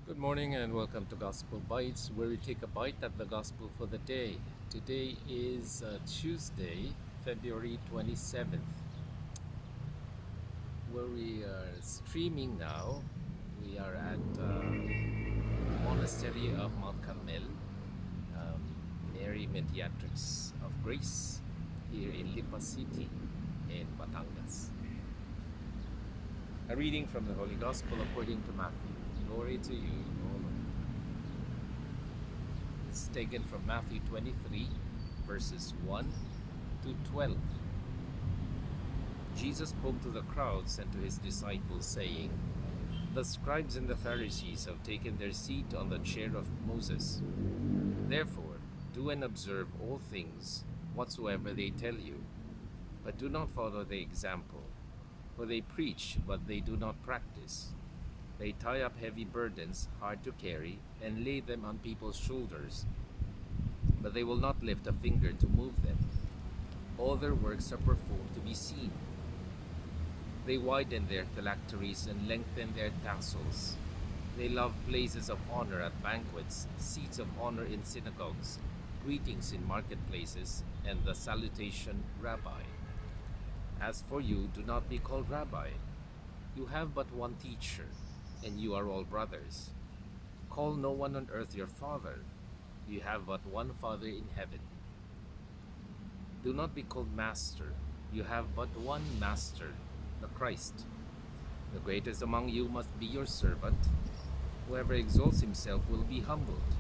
Good morning and welcome to Gospel Bytes, where we take a bite at the gospel for the day. Today is Tuesday, February 27th, where we are streaming now. We are at Monastery of Mount Carmel, Mary Mediatrix of Grace, here in Lipa City in Batangas. A reading from the Holy Gospel according to Matthew. Glory to you, O Lord. It's taken from Matthew 23, verses 1 to 12. Jesus spoke to the crowds and to his disciples, saying, "The scribes and the Pharisees have taken their seat on the chair of Moses. Therefore, do and observe all things whatsoever they tell you, but do not follow their example, for they preach, but they do not practice. They tie up heavy burdens, hard to carry, and lay them on people's shoulders, but they will not lift a finger to move them. All their works are performed to be seen. They widen their phylacteries and lengthen their tassels. They love places of honor at banquets, seats of honor in synagogues, greetings in marketplaces, and the salutation, Rabbi. As for you, do not be called Rabbi. You have but one teacher, and you are all brothers. Call no one on earth your father. You have but one Father in heaven. Do not be called master. You have but one master, the Christ. The greatest among you must be your servant. Whoever exalts himself will be humbled,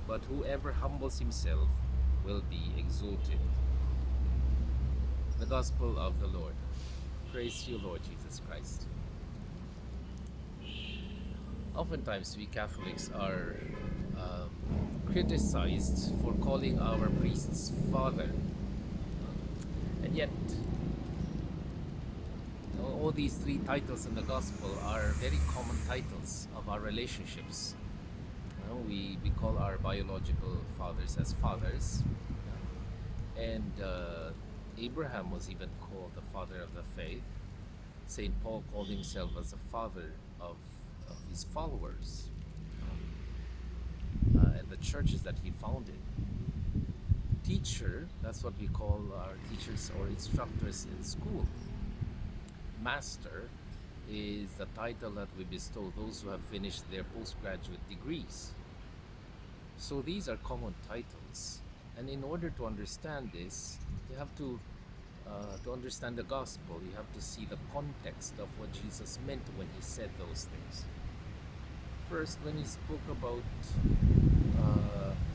but whoever humbles himself will be exalted." The Gospel of the Lord. Praise you, Lord Jesus Christ. Oftentimes, we Catholics are criticized for calling our priests Father, and yet all these three titles in the Gospel are very common titles of our relationships. We call our biological fathers as fathers, and Abraham was even called the father of the faith. St. Paul called himself as a father of his followers and the churches that he founded. Teacher, that's what we call our teachers or instructors in school. Master is the title that we bestow those who have finished their postgraduate degrees. So these are common titles, and in order to understand this, you have to understand the gospel, you have to see the context of what Jesus meant when he said those things. First, when he spoke about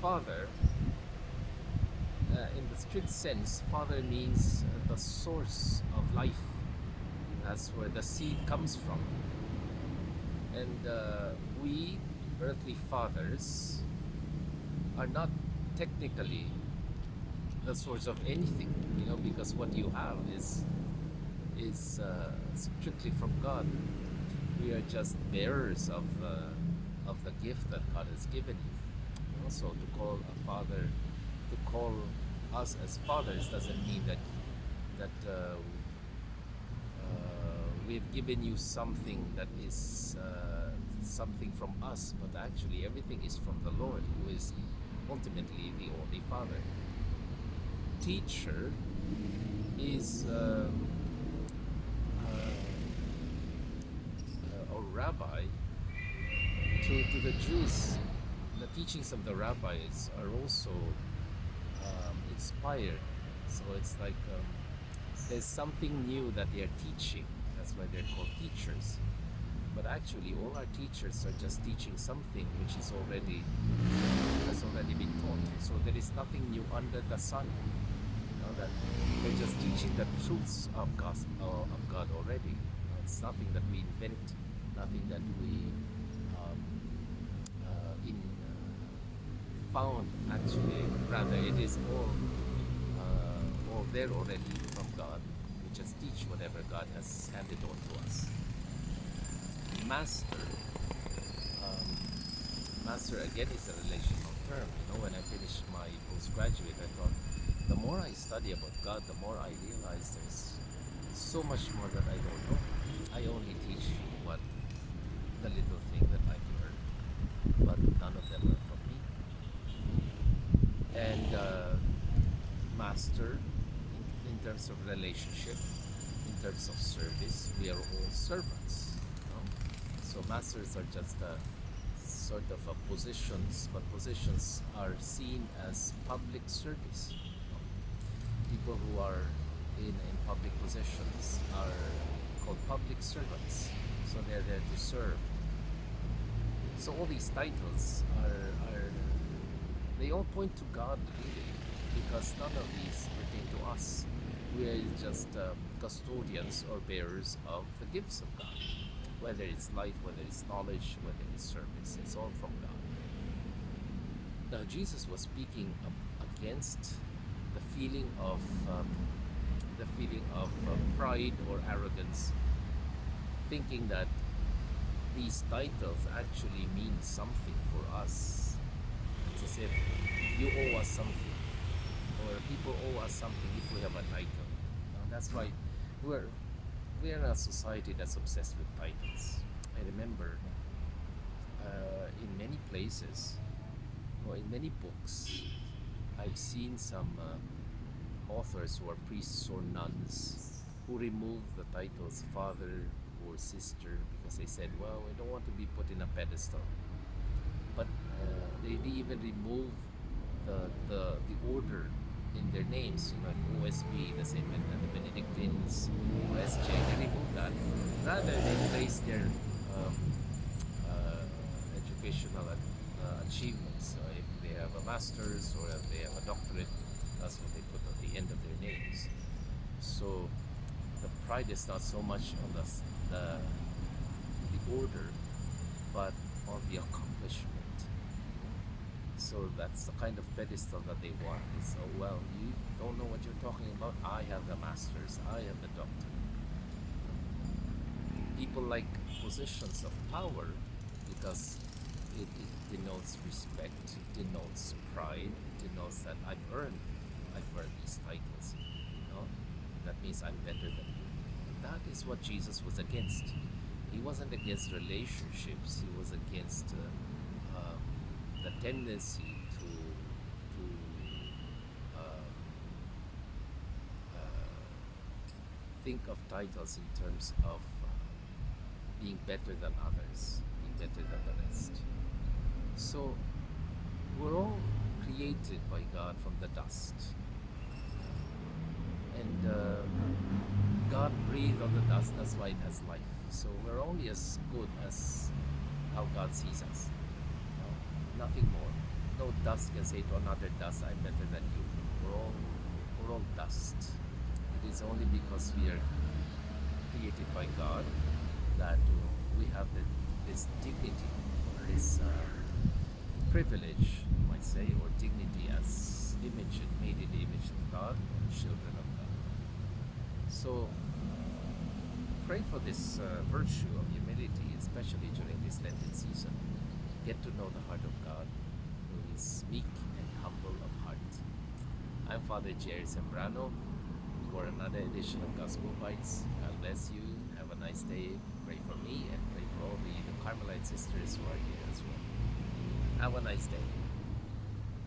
Father, in the strict sense, Father means the source of life. That's where the seed comes from. And we, earthly fathers, are not technically the source of anything, because what you have is strictly from God. We are just bearers of the gift that God has given you. So to call a father, to call us as fathers, doesn't mean that we've given you something that is something from us, but actually everything is from the Lord, who is ultimately the only Father. Teacher is or rabbi. To the Jews, the teachings of the rabbis are also inspired. So it's like there's something new that they are teaching. That's why they're called teachers. But actually, all our teachers are just teaching something which has already been taught. So there is nothing new under the sun. That they're just teaching the truths of God already. It's nothing that we invent, nothing that we found. Actually, rather it is all there already from God. We just teach whatever God has handed on to us. Master. Master again is a relational term. When I finished my postgraduate, I thought the more I study about God, the more I realize there's so much more that I don't know. I only teach what the little thing that I've learned. terms of relationship, in terms of service, we are all servants. You know? So masters are just a sort of a positions, but positions are seen as public service. You know? People who are in public positions are called public servants. So they're there to serve. So all these titles are they all point to God really, because none of these pertain to us. We are just custodians or bearers of the gifts of God, whether it's life, whether it's knowledge, whether it's service. It's all from God. Now Jesus was speaking against the feeling of pride or arrogance, thinking that these titles actually mean something for us. It's as if you owe us something, or people owe us something if we have a title. That's why we're in a society that's obsessed with titles. I remember in many places, or in many books, I've seen some authors who are priests or nuns who remove the titles father or sister because they said, well, we don't want to be put in a pedestal. But they even remove the order in their names, like OSB, the same and the Benedictines, OSJ. They remove that. Rather, they place their educational achievements. If they have a master's or if they have a doctorate, that's what they put at the end of their names. So the pride is not so much on the order, but on the accomplishment. So that's the kind of pedestal that they want. Is, oh well, you don't know what you're talking about. I have the masters. I have the doctor. People like positions of power because it denotes respect. It denotes pride. It denotes that I've earned these titles. You know, that means I'm better than you. That is what Jesus was against. He wasn't against relationships. He was against the tendency to think of titles in terms of being better than others, being better than the rest. So we're all created by God from the dust, and God breathed on the dust. That's why it has life. So we're only as good as how God sees us. Nothing more. No dust can say to another dust, I'm better than you. We're all dust. It is only because we are created by God that we have this dignity, or this privilege, you might say, or dignity as made in the image of God, or children of God. So pray for this virtue of humility, especially during this Lenten season. Get to know the heart of God, who is meek and humble of heart. I'm Father Jerry Sembrano for another edition of Gospel Bytes. God bless you. Have a nice day. Pray for me and pray for all the Carmelite sisters who are here as well. Have a nice day.